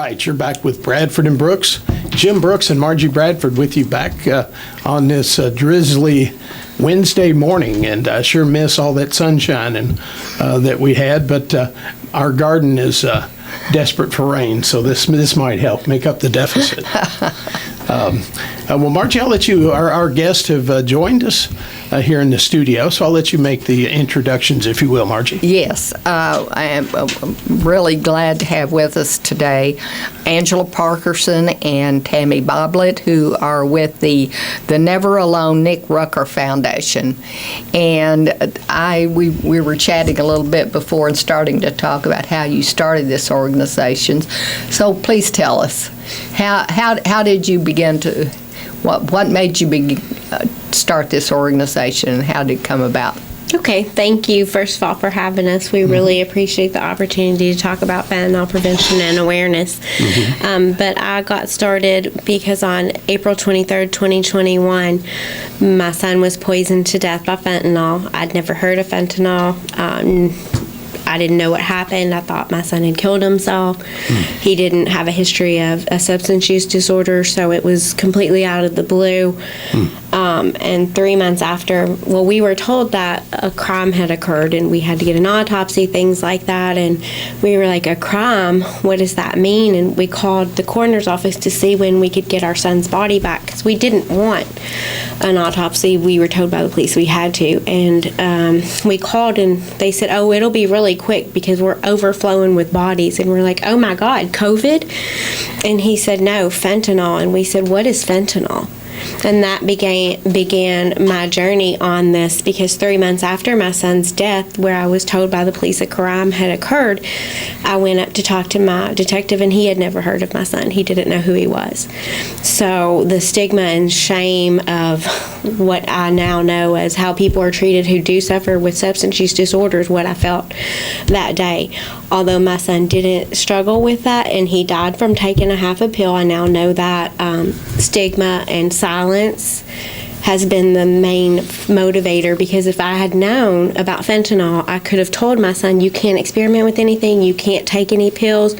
right, you're back with Bradford and Brooks. Jim Brooks and Margie Bradford with you back on this drizzly Wednesday morning, and I sure miss all that sunshine and that we had, but our garden is desperate for rain, so this might help make up the deficit. Well, Margie, I'll let you, our guests have joined us here in the studio, so I'll let you make the introductions, if you will, Margie. Yes, I am really glad to have with us today Angela Parkerson and Tammy Boblet, who are with the Never Alone Nick Rucker Foundation. And we were chatting a little bit before and starting to talk about how you started this organization. So please tell us, how did you begin to, what made you start this organization, and how did it come about? Okay, thank you, first of all, for having us. We really appreciate the opportunity to talk about fentanyl prevention and awareness. But I got started because on April 23rd, 2021, my son was poisoned to death by fentanyl. I'd never heard of fentanyl. I didn't know what happened. I thought my son had killed himself. He didn't have a history of a substance use disorder, so it was completely out of the blue. And 3 months after, well, we were told that a crime had occurred and we had to get an autopsy, things like that. And we were like, a crime? What does that mean? And we called the coroner's office to see when we could get our son's body back, because we didn't want an autopsy. We were told by the police we had to. And we called and they said, oh, it'll be really quick because we're overflowing with bodies. And we're like, oh my God, COVID? And he said, no, fentanyl. And we said, what is fentanyl? And that began my journey on this, because 3 months after my son's death, where I was told by the police a crime had occurred, I went up to talk to my detective, and he had never heard of my son. He didn't know who he was. So the stigma and shame of what I now know as how people are treated who do suffer with substance use disorders, what I felt that day. Although my son didn't struggle with that and he died from taking a half a pill, I now know that stigma and silence has been the main motivator, because if I had known about fentanyl, I could have told my son, you can't experiment with anything, you can't take any pills,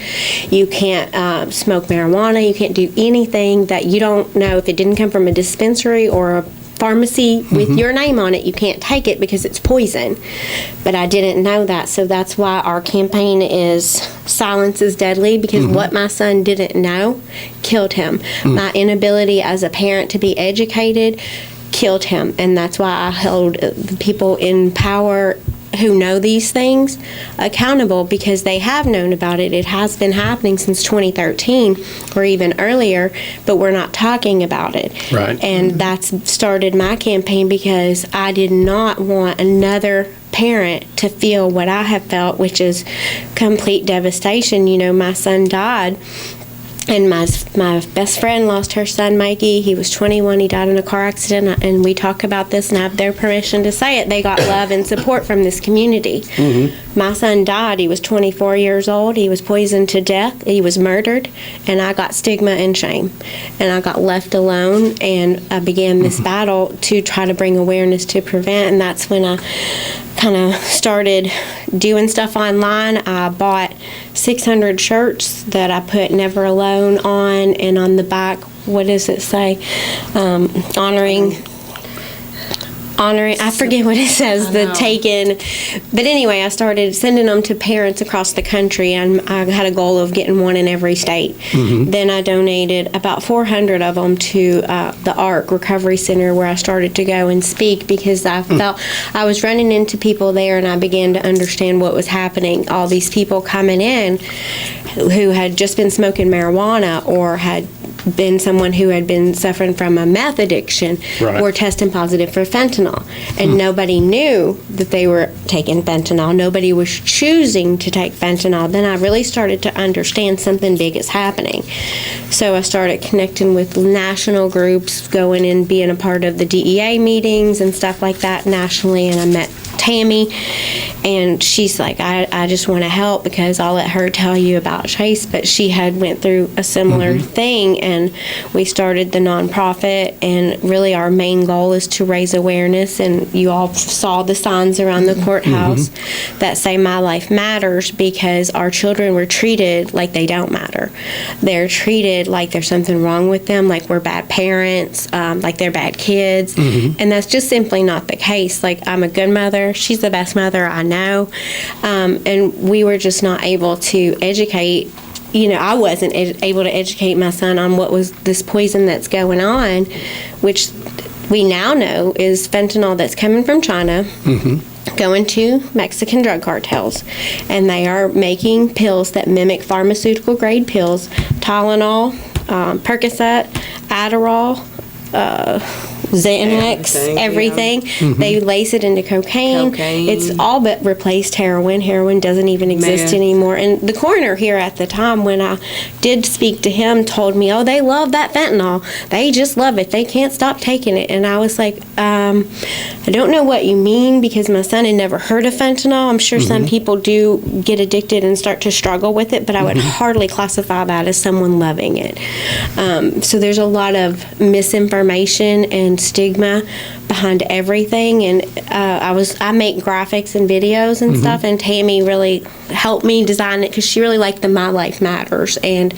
you can't smoke marijuana, you can't do anything that you don't know. If it didn't come from a dispensary or a pharmacy with your name on it, you can't take it because it's poison. But I didn't know that, so that's why our campaign is Silence is Deadly, because what my son didn't know killed him. My inability as a parent to be educated killed him, and that's why I held the people in power who know these things accountable, because they have known about it. It has been happening since 2013 or even earlier, but we're not talking about it. Right. And that's started my campaign, because I did not want another parent to feel what I have felt, which is complete devastation. You know, my son died, and my best friend lost her son, Mikey. He was 21. He died in a car accident, and we talk about this and have their permission to say it. They got love and support from this community. My son died. He was 24 years old. He was poisoned to death. He was murdered, and I got stigma and shame, and I got left alone, and I began this battle to try to bring awareness to prevent, and that's when I kind of started doing stuff online. I bought 600 shirts that I put Never Alone on, and on the back, what does it say? Honoring, I forget what it says, the taken. But anyway, I started sending them to parents across the country, and I had a goal of getting one in every state. Then I donated about 400 of them to the ARC Recovery Center, where I started to go and speak, because I felt I was running into people there, and I began to understand what was happening. All these people coming in who had just been smoking marijuana or had been someone who had been suffering from a meth addiction were testing positive for fentanyl, and nobody knew that they were taking fentanyl. Nobody was choosing to take fentanyl. Then I really started to understand something big is happening. So I started connecting with national groups, going and being a part of the DEA meetings and stuff like that nationally, and I met Tammy, and she's like, I just want to help because I'll let her tell you about Chase, but she had went through a similar thing, and we started the nonprofit, and really our main goal is to raise awareness, and you all saw the signs around the courthouse that say My Life Matters, because our children were treated like they don't matter. They're treated like there's something wrong with them, like we're bad parents, like they're bad kids, and that's just simply not the case. Like, I'm a good mother, she's the best mother I know, and we were just not able to educate. I wasn't able to educate my son on what was this poison that's going on, which we now know is fentanyl that's coming from China, going to Mexican drug cartels, and they are making pills that mimic pharmaceutical grade pills, Tylenol, Percocet, Adderall, Xanax, everything. They lace it into cocaine. It's all but replaced heroin. Heroin doesn't even exist anymore. And the coroner here at the time, when I did speak to him, told me, oh, they love that fentanyl. They just love it. They can't stop taking it. And I was like, I don't know what you mean, because my son had never heard of fentanyl. I'm sure some people do get addicted and start to struggle with it, but I would hardly classify that as someone loving it. So there's a lot of misinformation and stigma behind everything, and I make graphics and videos and stuff, and Tammy really helped me design it because she really liked the My Life Matters, and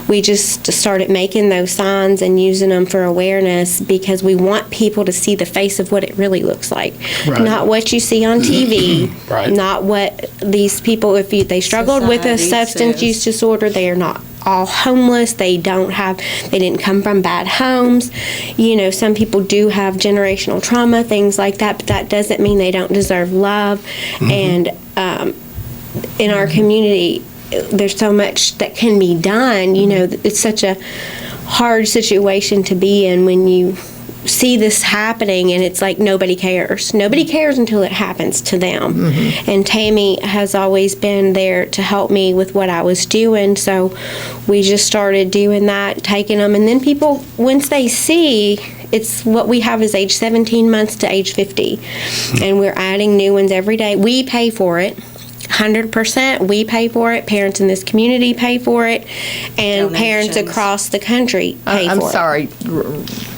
we just started making those signs and using them for awareness, because we want people to see the face of what it really looks like, not what you see on TV, not what these people, if they struggled with a substance use disorder, they are not all homeless. They didn't come from bad homes. Some people do have generational trauma, things like that, but that doesn't mean they don't deserve love. And in our community, there's so much that can be done. It's such a hard situation to be in when you see this happening, and it's like nobody cares. Nobody cares until it happens to them. And Tammy has always been there to help me with what I was doing, so we just started doing that, taking them, and then people, once they see, it's what we have is age 17 months to age 50, and we're adding new ones every day. We pay for it. 100%, we pay for it. Parents in this community pay for it, and parents across the country pay for it. I'm sorry,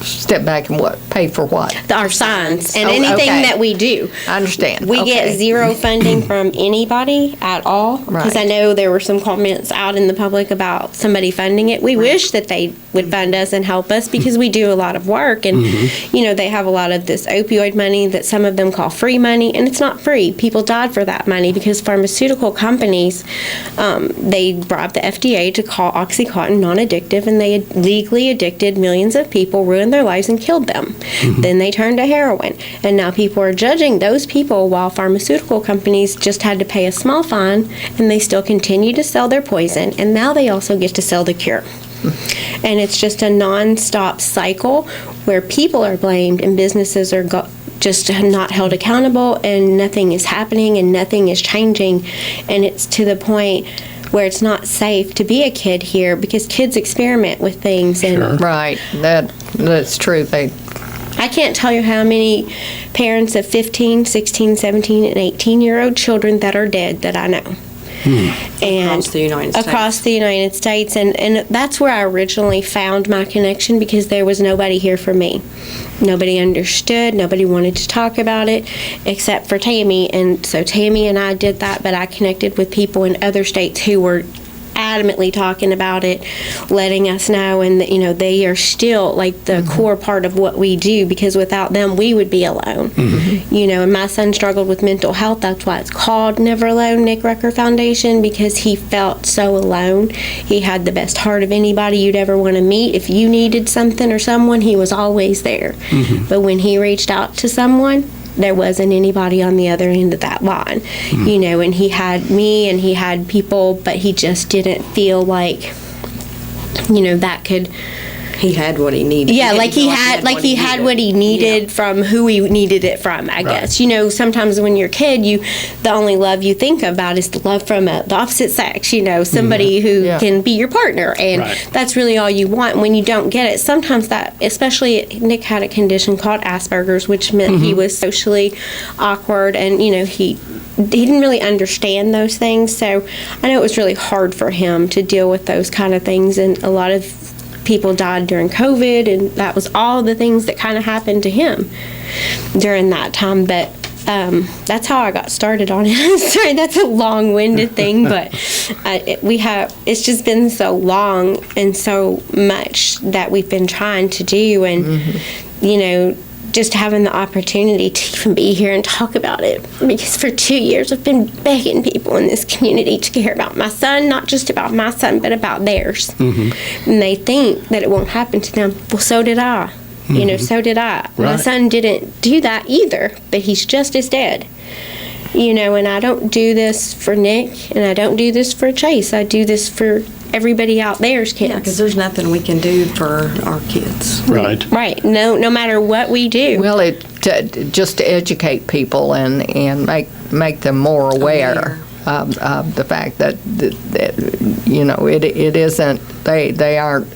step back and pay for what? Our signs and anything that we do. I understand. We get zero funding from anybody at all, because I know there were some comments out in the public about somebody funding it. We wish that they would fund us and help us, because we do a lot of work, and they have a lot of this opioid money that some of them call free money, and it's not free. People died for that money because pharmaceutical companies, they bribed the FDA to call OxyContin non-addictive, and they had legally addicted millions of people, ruined their lives, and killed them. Then they turned to heroin, and now people are judging those people, while pharmaceutical companies just had to pay a small fine, and they still continue to sell their poison, and now they also get to sell the cure. And it's just a non-stop cycle where people are blamed and businesses are just not held accountable, and nothing is happening and nothing is changing, and it's to the point where it's not safe to be a kid here, because kids experiment with things. And Right, that's true. I can't tell you how many parents of 15, 16, 17, and 18-year-old children that are dead that I know. And across the United States, and that's where I originally found my connection, because there was nobody here for me. Nobody understood, nobody wanted to talk about it except for Tammy, and so Tammy and I did that, but I connected with people in other states who were adamantly talking about it, letting us know, and they are still like the core part of what we do, because without them we would be alone. And my son struggled with mental health. That's why it's called Never Alone Nick Rucker Foundation, because he felt so alone. He had the best heart of anybody you'd ever want to meet. If you needed something or someone, he was always there. But when he reached out to someone, there wasn't anybody on the other end of that line, and he had me and he had people, but he just didn't feel like, that could he had what he needed. Yeah, He like didn't he feel had needed. what he needed from who he needed it from, I guess. You know, sometimes when you're a kid, the only love you think about is the love from the opposite sex, you know, somebody who Yeah. can be your partner, and that's really all you want. And when you don't get it, sometimes that, especially Nick had a condition called Asperger's, which meant he was socially awkward, and, you know, he didn't really understand those things. So I know it was really hard for him to deal with those kind of things, and a lot of people died during COVID, and that was all the things that kind of happened to him during that time. But that's how I got started on it. Sorry, that's a long-winded thing, but it's just been so long and so much that we've been trying to do, and you know, just having the opportunity to even be here and talk about it, because for 2 years I've been begging people in this community to care about my son, not just about my son, but about theirs. And they think that it won't happen to them. Well, so did I. You know, so did I. My son didn't do that either, but he's just as dead. You know, and I don't do this for Nick, and I don't do this for Chase. I do this for everybody out there's kids. Yeah, because there's nothing we can do for our kids. Right. Right. No matter what we do. Well, just to educate people and make them more aware of the fact that you know, it isn't, they aren't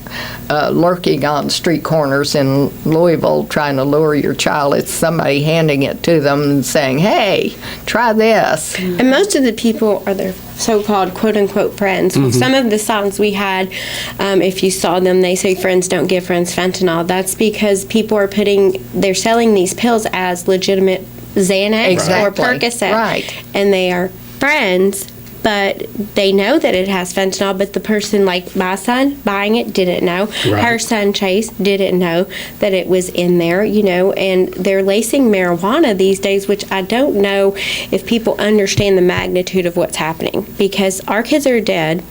lurking on street corners in Louisville trying to lure your child. It's somebody handing it to them and saying, hey, try this. And most of the people are their so-called quote-unquote friends. Some of the signs we had, if you saw them, they say friends don't give friends fentanyl. That's because people are they're selling these pills as legitimate Xanax Exactly. or Percocet. Right. And they are friends, but they know that it has fentanyl, but the person, like my son buying it, didn't know. Right. Her son Chase didn't know that it was in there, you know, and they're lacing marijuana these days, which I don't know if people understand the magnitude of what's happening, because our kids are dead.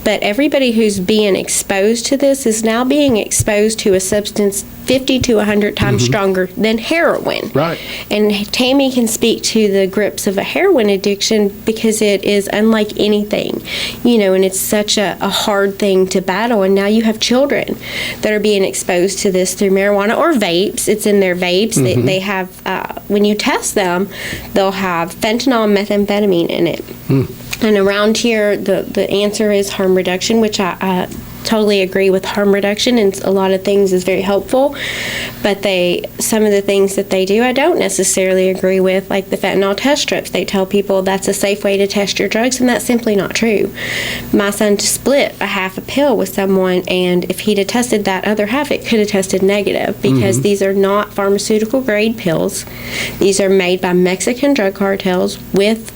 But everybody who's being exposed to this is now being exposed to a substance 50 to 100 times stronger than heroin. Right. And Tammy can speak to the grips of a heroin addiction, because it is unlike anything, you know, and it's such a hard thing to battle. And now you have children that are being exposed to this through marijuana or vapes. It's in their vapes. They have, when you test them, they'll have fentanyl and methamphetamine in it. And around here, the answer is harm reduction, which I totally agree with harm reduction, and a lot of things is very helpful. But some of the things that they do, I don't necessarily agree with, like the fentanyl test strips. They tell people that's a safe way to test your drugs, and that's simply not true. My son split a half a pill with someone, and if he'd have tested that other half, it could have tested negative, because these are not pharmaceutical grade pills. These are made by Mexican drug cartels with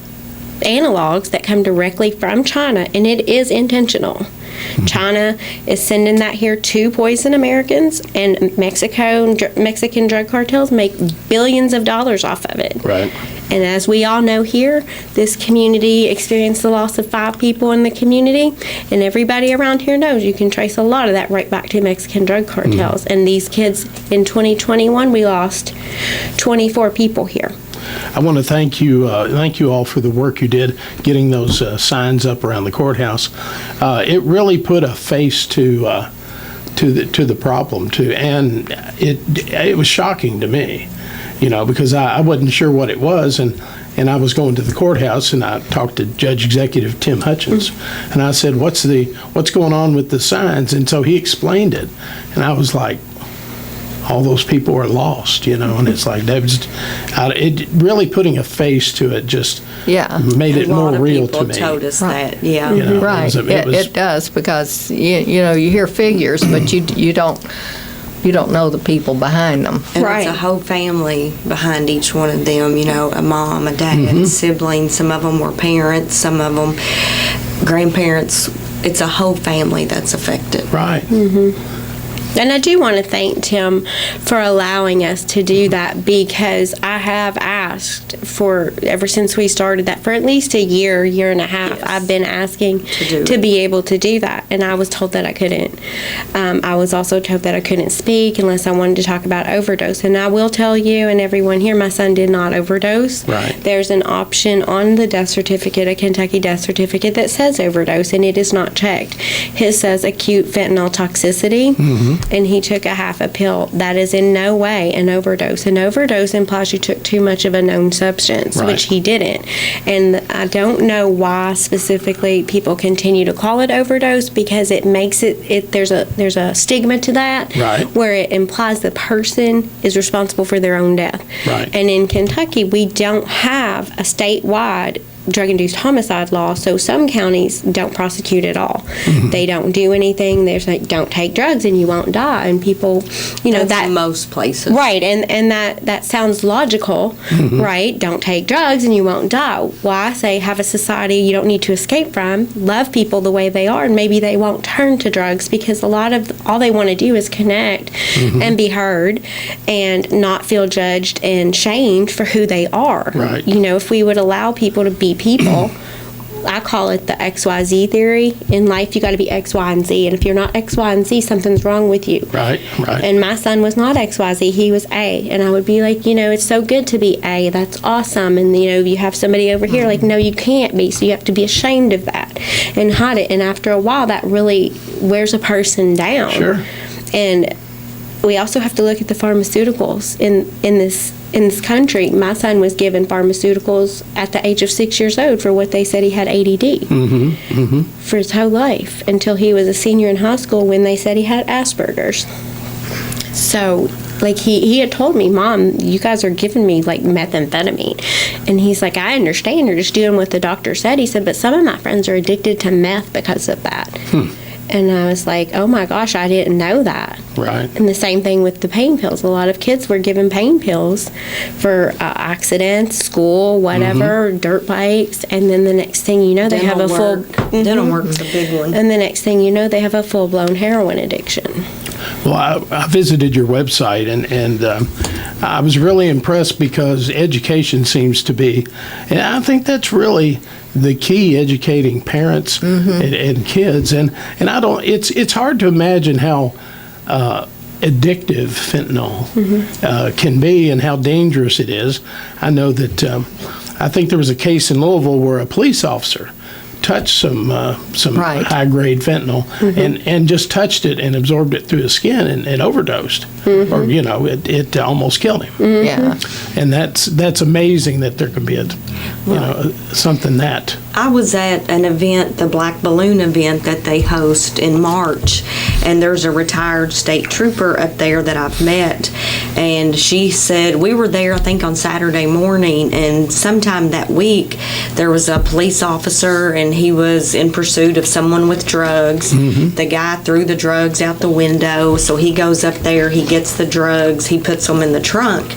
analogs that come directly from China, and it is intentional. China is sending that here to poison Americans, and Mexican drug cartels make billions of dollars off of it. Right. And as we all know here, this community experienced the loss of 5 people in the community, and everybody around here knows you can trace a lot of that right back to Mexican drug cartels. And these kids, in 2021, we lost 24 people here. I want to thank you all for the work you did getting those signs up around the courthouse. It really put a face to the problem too, and it was shocking to me, you know, because I wasn't sure what it was, and I was going to the courthouse, and I talked to Judge Executive Tim Hutchins, and I said, "What's going on with the signs?" And so he explained it, and I was like, all those people are lost, you know, and it's like it really putting a face to it just made it more real to me. A lot of people told us that, yeah. You know, Right. It does, because you know, you hear figures, but you don't know the people behind them. And Right. it's a whole family behind each one of them, you know, a mom, a dad, siblings. Some of them were parents, some of them grandparents. It's a whole family that's affected. Right. And I do want to thank Tim for allowing us to do that, because I have asked for, ever since we started that, for at least a year and a half, I've been asking to be able to do that. And I was told that I couldn't. I was also told that I couldn't speak unless I wanted to talk about overdose. And I will tell you and everyone here, my son did not overdose. Right. There's an option on the death certificate, a Kentucky death certificate, that says overdose, and it is not checked. His says acute fentanyl toxicity. and he took a half a pill, that is in no way an overdose. An overdose implies you took too much of a known substance, Right. which he didn't. And I don't know why specifically people continue to call it overdose, because it makes it there's a stigma to that, Right. where it implies the person is responsible for their own death. Right. And in Kentucky, we don't have a statewide drug-induced homicide law, so some counties don't prosecute at all. They don't do anything. They're like, don't take drugs and you won't die. And people, That's that most places. right, and that sounds logical, right? Don't take drugs and you won't die. Well, I say have a society you don't need to escape from. Love people the way they are, and maybe they won't turn to drugs, because a lot of all they want to do is connect and be heard and not feel judged and shamed for who they are. Right. If we would allow people to be people. I call it the XYZ theory. In life, you got to be X, Y, and Z. And if you're not X, Y, and Z, something's wrong with you. Right. And my son was not XYZ, he was A. And I would be like, it's so good to be A. That's awesome. And, you have somebody over here, like, no, you can't be. So you have to be ashamed of that and hide it. And after a while, that really wears a person down. Sure. And we also have to look at the pharmaceuticals in this country. My son was given pharmaceuticals at the age of 6 years old for what they said he had ADD for his whole life, until he was a senior in high school when they said he had Asperger's. So, like, he had told me, Mom, you guys are giving me, like, methamphetamine. And he's like, I understand, you're just doing what the doctor said. He said, but some of my friends are addicted to meth because of that. And I was like, oh my gosh, I didn't know that. Right. And the same thing with the pain pills. A lot of kids were given pain pills for accidents, school, whatever, dirt bikes, and then the next thing you know, they have a full... Dental work's a big one. And the next thing you know, they have a full-blown heroin addiction. Well, I visited your website, and I was really impressed, because education seems to be, and I think that's really the key, educating parents and kids. And I don't. It's hard to imagine how addictive fentanyl can be, and how dangerous it is. I know that I think there was a case in Louisville where a police officer touched some Right. high-grade fentanyl and just touched it and absorbed it through his skin and overdosed, or it almost killed him. Yeah. And that's amazing that there can be something that. I was at an event, the Black Balloon event that they host in March, and there's a retired state trooper up there that I've met, and she said, we were there, I think, on Saturday morning, and sometime that week there was a police officer, and he was in pursuit of someone with drugs. The guy threw the drugs out the window, so he goes up there, he gets the drugs, he puts them in the trunk,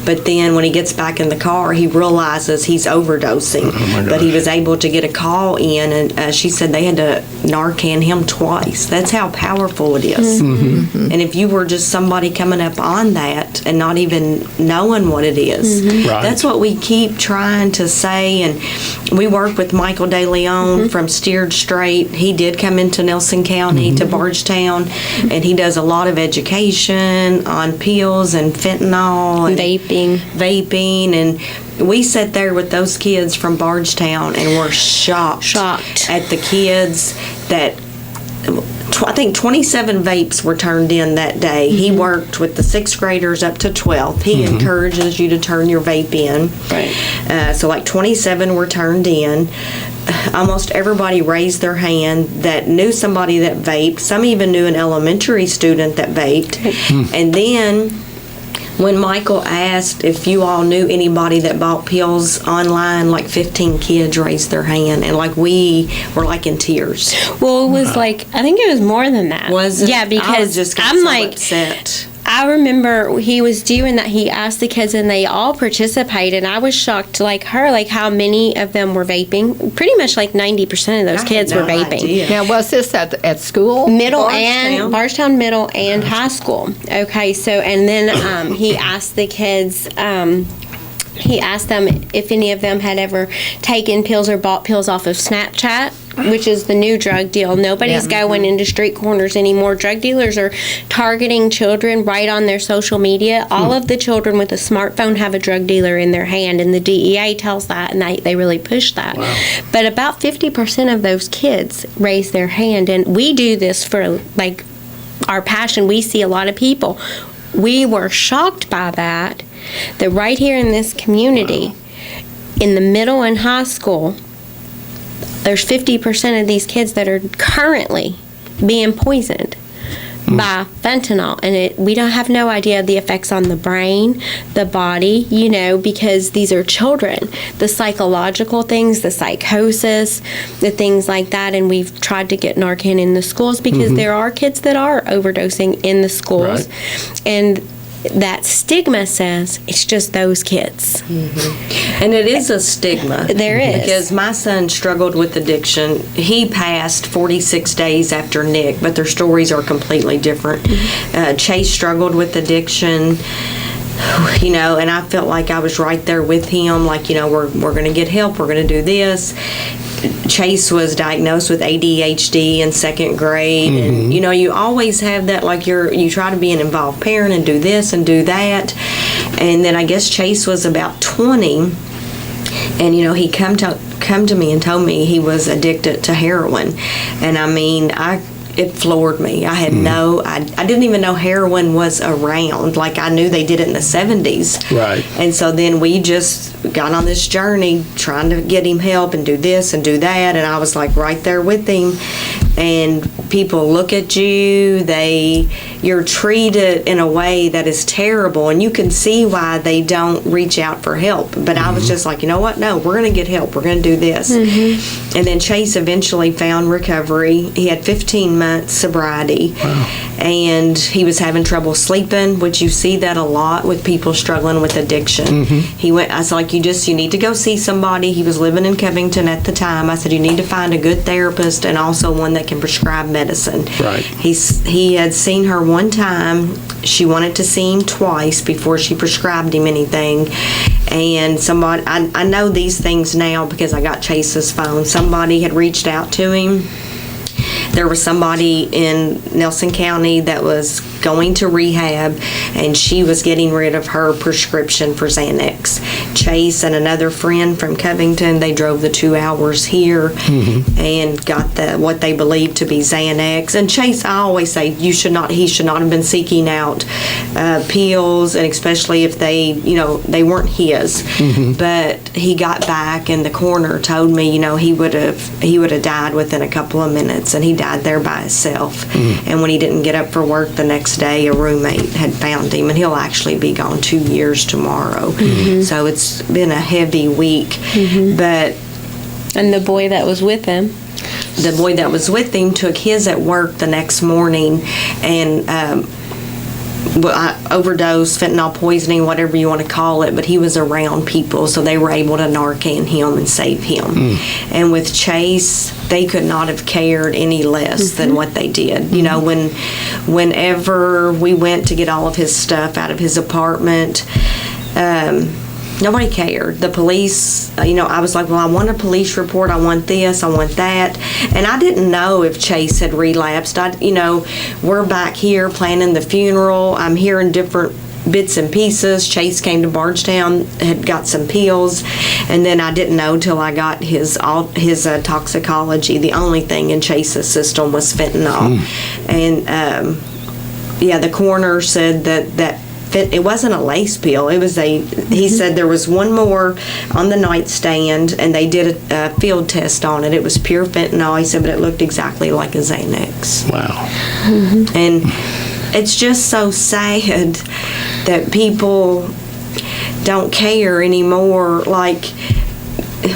but then when he gets back in the car, he realizes he's overdosing. But he was able to get a call in, and she said they had to Narcan him twice. That's how powerful it is. And if you were just somebody coming up on that and not even knowing what it is, Right. that's what we keep trying to say. And we work with Michael De Leon from Steered Straight. He did come into Nelson County to Bardstown, and he does a lot of education on pills and fentanyl and vaping, and we sat there with those kids from Bardstown and were shocked at the kids that I think 27 vapes were turned in that day. He worked with the 6th graders up to 12th. He encourages you to turn your vape in. Right. So like 27 were turned in. Almost everybody raised their hand that knew somebody that vaped. Some even knew an elementary student that vaped. And then when Michael asked if you all knew anybody that bought pills online, like 15 kids raised their hand, and like we were like in tears. Well, it was like, I think it was more than that. Was it? Yeah, because I was just I'm so like, upset. I remember he was doing that. He asked the kids, and they all participated. I was shocked, like her, like how many of them were vaping. Pretty much like 90% of those kids were vaping. Idea. Now, was this at school? Bardstown Middle and high school. Okay, so, and then he asked the kids, he asked them if any of them had ever taken pills or bought pills off of Snapchat, which is the new drug deal. Nobody's going into street corners anymore. Drug dealers are targeting children right on their social media. All of the children with a smartphone have a drug dealer in their hand, and the DEA tells that, and they really push that. Wow. But about 50% of those kids raise their hand, and we do this for, like, our passion. We see a lot of people. We were shocked by that right here in this community, in the middle and high school, there's 50% of these kids that are currently being poisoned by fentanyl, and we don't have no idea the effects on the brain, the body, because these are children. The psychological things, the psychosis, the things like that, and we've tried to get Narcan in the schools because there are kids that are overdosing in the schools, and that stigma says it's just those kids. And it is a stigma. There is. Because my son struggled with addiction. He passed 46 days after Nick, but their stories are completely different. Chase struggled with addiction, and I felt like I was right there with him, like, we're going to get help, we're going to do this. Chase was diagnosed with ADHD in second grade, and you always have that, like you try to be an involved parent and do this and do that. And then I guess Chase was about 20, and he come to me and told me he was addicted to heroin, and I mean it floored me. I had I didn't even know heroin was around. Like, I knew they did it in the 70s. Right. And so then we just got on this journey trying to get him help and do this and do that. And I was like right there with him. And people look at you, you're treated in a way that is terrible, and you can see why they don't reach out for help. But I was just like, you know what? No, we're going to get help. We're going to do this. And then Chase eventually found recovery. He had 15 months sobriety. Wow. And he was having trouble sleeping, which you see that a lot with people struggling with addiction. I was like, you need to go see somebody. He was living in Covington at the time. I said, you need to find a good therapist and also one that can prescribe medicine. Right. He had seen her one time. She wanted to see him twice before she prescribed him anything. And somebody, I know these things now because I got Chase's phone. Somebody had reached out to him. There was somebody in Nelson County that was going to rehab, and she was getting rid of her prescription for Xanax. Chase and another friend from Covington, they drove the 2 hours here and got what they believed to be Xanax. And Chase, I always say, he should not have been seeking out pills, and especially if they weren't his. But he got back, and the coroner told me, he would have died within a couple of minutes, and he died there by himself. And when he didn't get up for work the next day, a roommate had found him, and he'll actually be gone 2 years tomorrow. So it's been a heavy week. And the boy that was with him? The boy that was with him took his at work the next morning, and overdose, fentanyl poisoning, whatever you want to call it, but he was around people, so they were able to Narcan him and save him. And with Chase, they could not have cared any less than what they did. Whenever we went to get all of his stuff out of his apartment, nobody cared. The police, I was like, well, I want a police report. I want this. I want that. And I didn't know if Chase had relapsed. We're back here planning the funeral. I'm hearing different bits and pieces. Chase came to Bardstown, had got some pills, and then I didn't know till I got his toxicology. The only thing in Chase's system was fentanyl. And the coroner said that it wasn't a lace pill. It was he said there was one more on the nightstand, and they did a field test on it. It was pure fentanyl. He said, but it looked exactly like a Xanax. Wow. And it's just so sad that people don't care anymore. Like,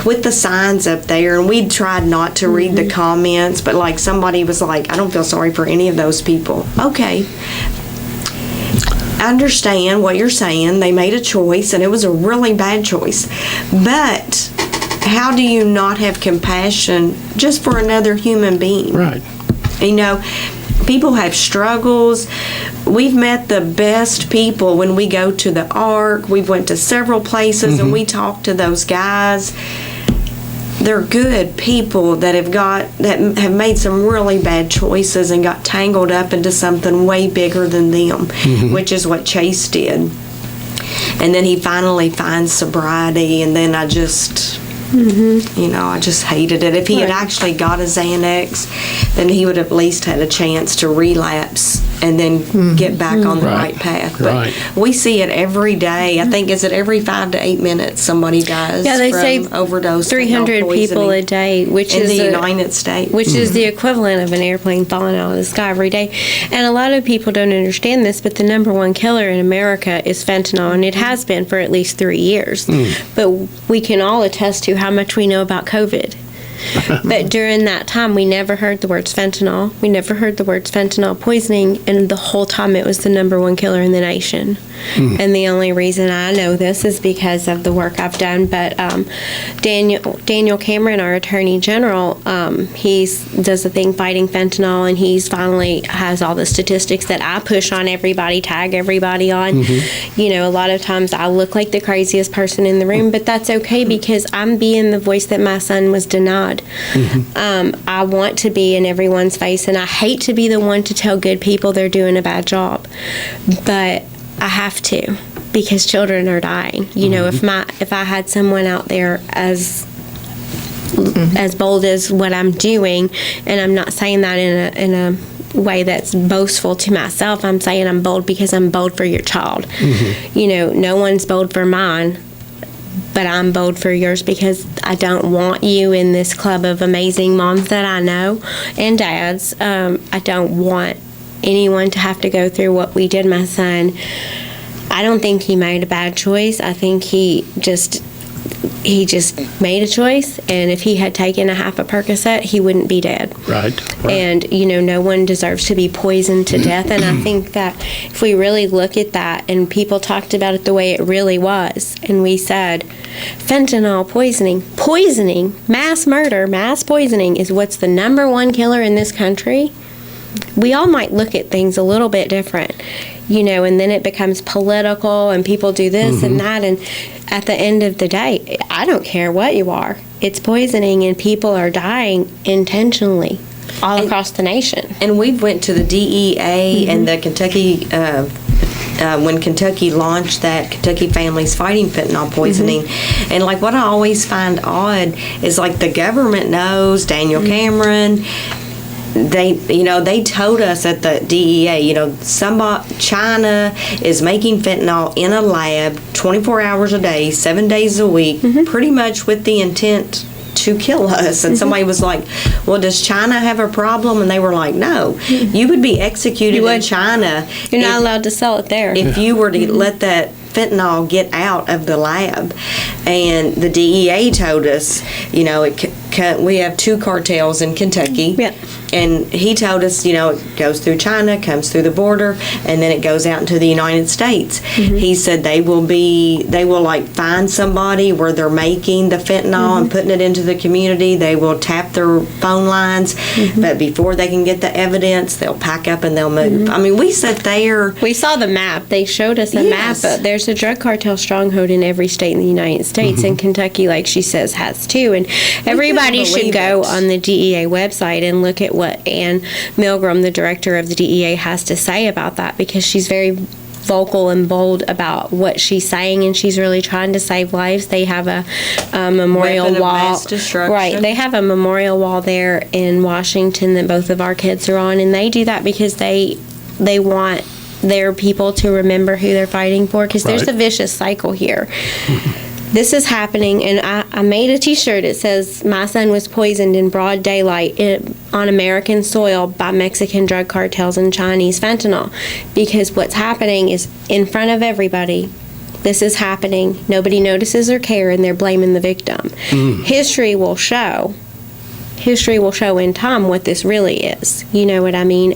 with the signs up there, and we tried not to read the comments, but like somebody was like, I don't feel sorry for any of those people. Okay. I understand what you're saying. They made a choice, and it was a really bad choice. But how do you not have compassion just for another human being? Right. People have struggles. We've met the best people when we go to the Ark. We've went to several places, and we talk to those guys. They're good people that have made some really bad choices and got tangled up into something way bigger than them, which is what Chase did. And then he finally finds sobriety, and then You know, I just hated it. If he had actually got a Xanax, then he would have at least had a chance to relapse and then get back on the right path. But we see it every day. I think, is it every 5 to 8 minutes somebody dies they from say overdose? 300 people a day, which in is the United States. Which is the equivalent of an airplane falling out of the sky every day. And a lot of people don't understand this, but the number one killer in America is fentanyl, and it has been for at least 3 years. But we can all attest to how much we know about COVID. But during that time, we never heard the words fentanyl. We never heard the words fentanyl poisoning, and the whole time it was the number one killer in the nation. And the only reason I know this is because of the work I've done. But Daniel Cameron, our Attorney General, he does a thing fighting fentanyl, and he's finally has all the statistics that I push on everybody, tag everybody on. You know, a lot of times I look like the craziest person in the room, but that's okay because I'm being the voice that my son was denied. I want to be in everyone's face, and I hate to be the one to tell good people they're doing a bad job, but I have to, because children are dying. You know, if I had someone out there as bold as what I'm doing, and I'm not saying that in a way that's boastful to myself, I'm saying I'm bold because I'm bold for your child. You know, no one's bold for mine, but I'm bold for yours because I don't want you in this club of amazing moms that I know and dads. I don't want anyone to have to go through what we did. My son, I don't think he made a bad choice. I think he just made a choice, and if he had taken a half a Percocet, he wouldn't be dead. Right. And, you know, no one deserves to be poisoned to death, and I think that if we really look at that, and people talked about it the way it really was, and we said, fentanyl poisoning, mass murder, mass poisoning is what's the number one killer in this country, we all might look at things a little bit different, you know, and then it becomes political and people do this and that, and at the end of the day, I don't care what you are. It's poisoning, and people are dying intentionally all across the nation. And we went to the DEA and the Kentucky, when Kentucky launched that Kentucky Families Fighting Fentanyl Poisoning. And like what I always find odd is like the government knows, Daniel Cameron, they told us at the DEA, China is making fentanyl in a lab 24 hours a day, 7 days a week, pretty much with the intent to kill us. And somebody was like, well, does China have a problem? And they were like, no. You would be executed in China. You're not allowed to sell it there. If you were to let that fentanyl get out of the lab. And the DEA told us, we have 2 cartels in Kentucky. Yep. And he told us, it goes through China, comes through the border, and then it goes out into the United States. He said they will find somebody where they're making the fentanyl and putting it into the community. They will tap their phone lines, but before they can get the evidence, they'll pack up and they'll move. I mean, we sat there. We saw the map. They showed us a map. There's a drug cartel stronghold in every state in the United States, and Kentucky, like she says, has 2. And everybody should go on the DEA website and look at what Ann Milgram, the director of the DEA, has to say about that, because she's very vocal and bold about what she's saying, and she's really trying to save lives. They have a memorial Weapon of wall. mass destruction. Right. They have a memorial wall there in Washington that both of our kids are on, and they do that because they want their people to remember who they're fighting for, because there's a vicious cycle here. This is happening, and I made a T-shirt. It says, my son was poisoned in broad daylight on American soil by Mexican drug cartels and Chinese fentanyl. Because what's happening is in front of everybody, this is happening. Nobody notices or cares, and they're blaming the victim. History will show in time what this really is. You know what I mean?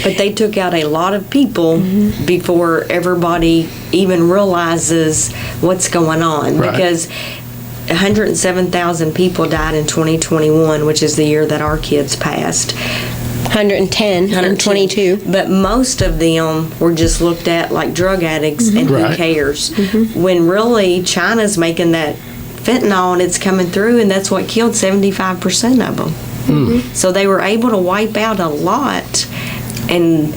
But they took out a lot of people before everybody even realizes what's going on. Right. Because 107,000 people died in 2021, which is the year that our kids passed. 110, 122. But most of them were just looked at like drug addicts, and who cares? When really China's making that fentanyl, and it's coming through, and that's what killed 75% of them. So they were able to wipe out a lot, and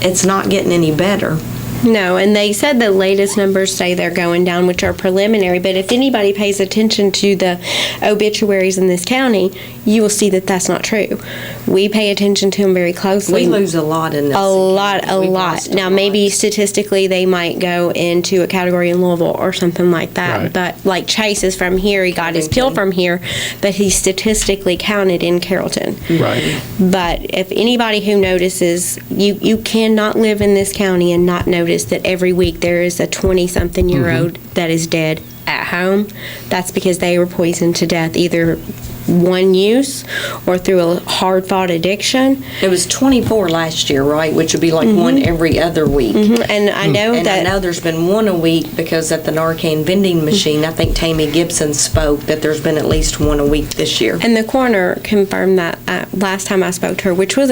it's not getting any better. No, and they said the latest numbers say they're going down, which are preliminary. But if anybody pays attention to the obituaries in this county, you will see that that's not true. We pay attention to them very closely. We lose a lot in this. A lot. We've lost a Now, lot. maybe statistically they might go into a category in Louisville or something like that. Right. But like Chase is from here, he got his pill from here, but he's statistically counted in Carrollton. Right. But if anybody who notices, you cannot live in this county and not notice that every week there is a 20-something-year-old that is dead at home. That's because they were poisoned to death, either one use or through a hard-fought addiction. It was 24 last year, right? Which would be like one every other week. And I know And that I know there's been one a week because at the Narcan vending machine, I think Tammy Gibson spoke that there's been at least one a week this year. And the coroner confirmed that last time I spoke to her, which was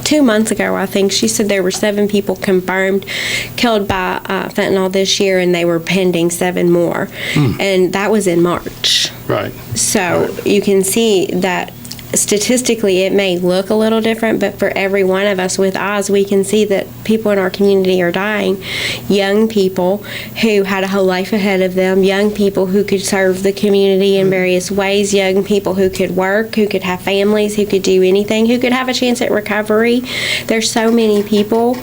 2 months ago, I think. She said there were 7 people confirmed killed by fentanyl this year, and they were pending 7 more. And that was in March. Right. So you can see that statistically it may look a little different, but for every one of us with eyes, we can see that people in our community are dying. Young people who had a whole life ahead of them, young people who could serve the community in various ways, young people who could work, who could have families, who could do anything, who could have a chance at recovery. There's so many people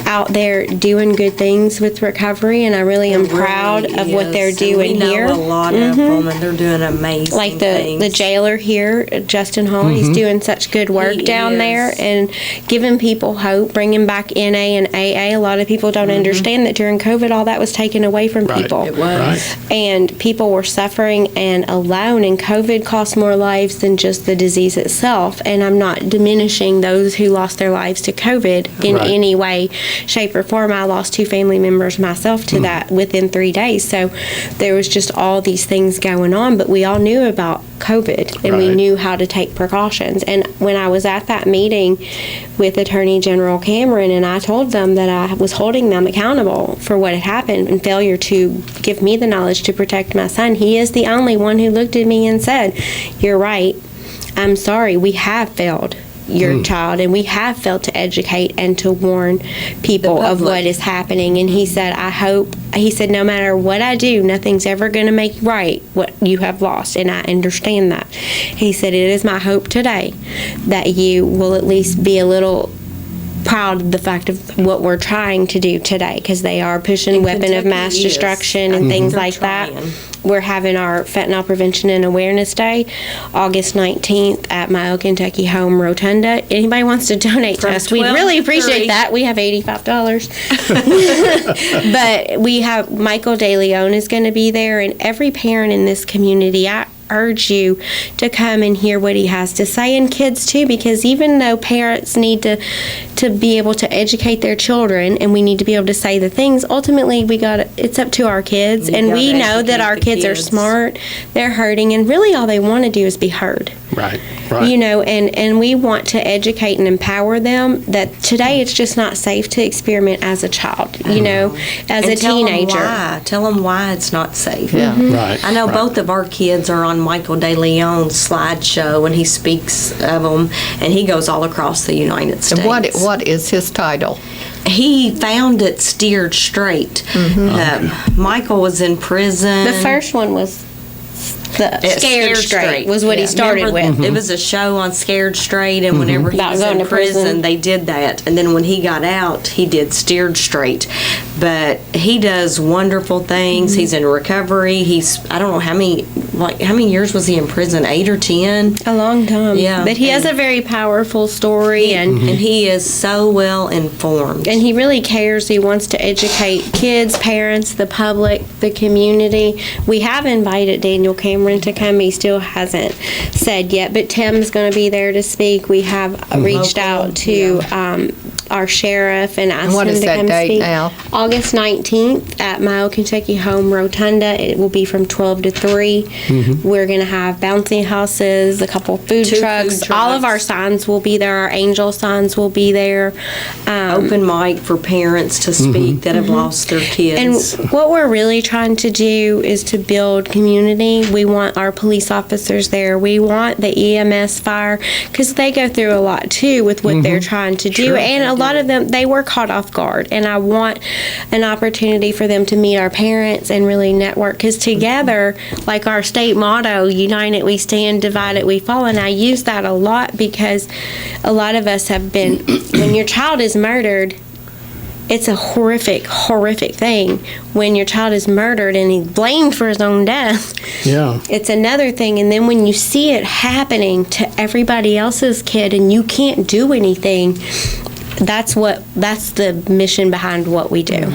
out there doing good things with recovery, and I really am proud of what they're doing here. We know a lot of them, and they're doing amazing Like things. the jailer here, Justin Hall, he's doing such good work He down is. there and giving people hope, bringing back NA and AA. A lot of people don't understand that during COVID, all that was taken away from Right. people. It was. Right. And people were suffering and alone, and COVID cost more lives than just the disease itself. And I'm not diminishing those who lost their lives to COVID in Right. any way, shape, or form. I lost 2 family members myself to that within 3 days. So there was just all these things going on, but we all knew about COVID, and we Right. knew how to take precautions. And when I was at that meeting with Attorney General Cameron, and I told them that I was holding them accountable for what had happened and failure to give me the knowledge to protect my son, he is the only one who looked at me and said, "You're right. I'm sorry. We have failed your child, and we have failed to educate and to warn people of what is happening." And he said, he said, "No matter what I do, nothing's ever going to make right what you have lost, and I understand that." He said, "It is my hope today that you will at least be a little proud of the fact of what we're trying to do today, because they are pushing And weapon of Kentucky mass is. destruction I and think things they're like that. trying. We're having our Fentanyl Prevention and Awareness Day, August 19th at my Kentucky Home Rotunda. Anybody wants to donate to From us, we'd 12 really to appreciate 3. that. We have $85. But we have Michael DeLeon is going to be there, and every parent in this community, I urge you to come and hear what he has to say, and kids too, because even though parents need to be able to educate their children, and we need to be able to say the things, ultimately it's up to our kids. You And gotta we know that educate our the kids are kids. smart, they're hurting, and really all they want to do is be heard. Right. Right. You know, and we want to educate and empower them that today it's just not safe to experiment as a child, you know, as And a teenager. Tell them why it's not safe. Yeah. Right. I know right. both of our kids are on Michael DeLeon's slideshow, and he speaks of them, and he goes all across the United States. And what is his title? He found it steered straight. Michael was in prison. The first one was Scared Straight was what he started Remember, with. It was a show on Scared Straight, and whenever he About was going in to prison. prison, they did that. And then when he got out, he did Steered Straight. But he does wonderful things. He's in recovery. I don't know how many years was he in prison? 8 or 10? A long time. Yeah, But he has and- a very powerful story, and he is so well informed. and he really cares. He wants to educate kids, parents, the public, the community. We have invited Daniel Cameron to come. He still hasn't said yet, but Tim's going to be there to speak. We have reached Local, out to our sheriff and asked what him is to that come date speak. now? August 19th at my Kentucky Home Rotunda. It will be from 12 to 3. We're going to have bouncy houses, a couple food 2 food trucks. All of trucks. our signs will be there. Our angel signs will be there. Open mic for parents to speak that have lost their kids. And what we're really trying to do is to build community. We want our police officers there. We want the EMS, fire, because they go through a lot too with what they're trying to do. Sure. And a lot of them, they were caught off guard, and I want an opportunity for them to meet our parents and really network, because together, like our state motto, united we stand, divided we fall, and I use that a lot because a lot of us have been, when your child is murdered, it's a horrific, horrific thing. When your child is murdered and he's blamed for his own death, Yeah. it's another thing. And then when you see it happening to everybody else's kid and you can't do anything, that's the mission behind what we do.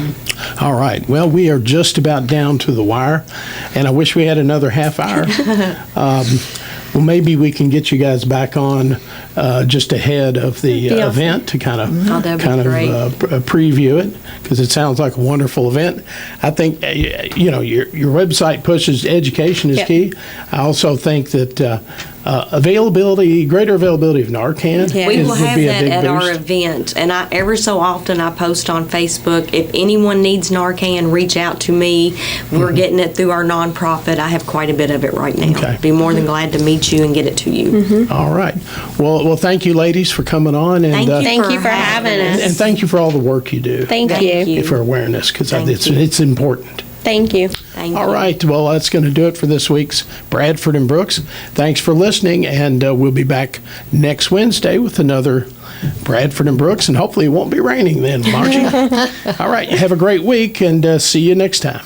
All right. Well, we are just about down to the wire, and I wish we had another half hour. Well, maybe we can get you guys back on just ahead of the That'd be event to kind of Oh, that'd be great. preview it, because it sounds like a wonderful event. I think your website pushes education is Yep. key. I also think that greater availability of Narcan Yeah. We will would have be a that big at our boost. event, and every so often I post on Facebook. If anyone needs Narcan, reach out to me. We're getting it through our nonprofit. I have quite a bit of it right now. Okay. Be more than glad to meet you and get it to you. All right. Well, thank you, ladies, for coming on, and Thank you. Thank you for having us. and thank you for all the work you do. Thank Thank you. you. For awareness, because Thank it's you. it's important. Thank you. Thank All you. right. Well, that's going to do it for this week's Bradford and Brooks. Thanks for listening, and we'll be back next Wednesday with another Bradford and Brooks, and hopefully it won't be raining then, Margie. All right. Have a great week, and see you next time.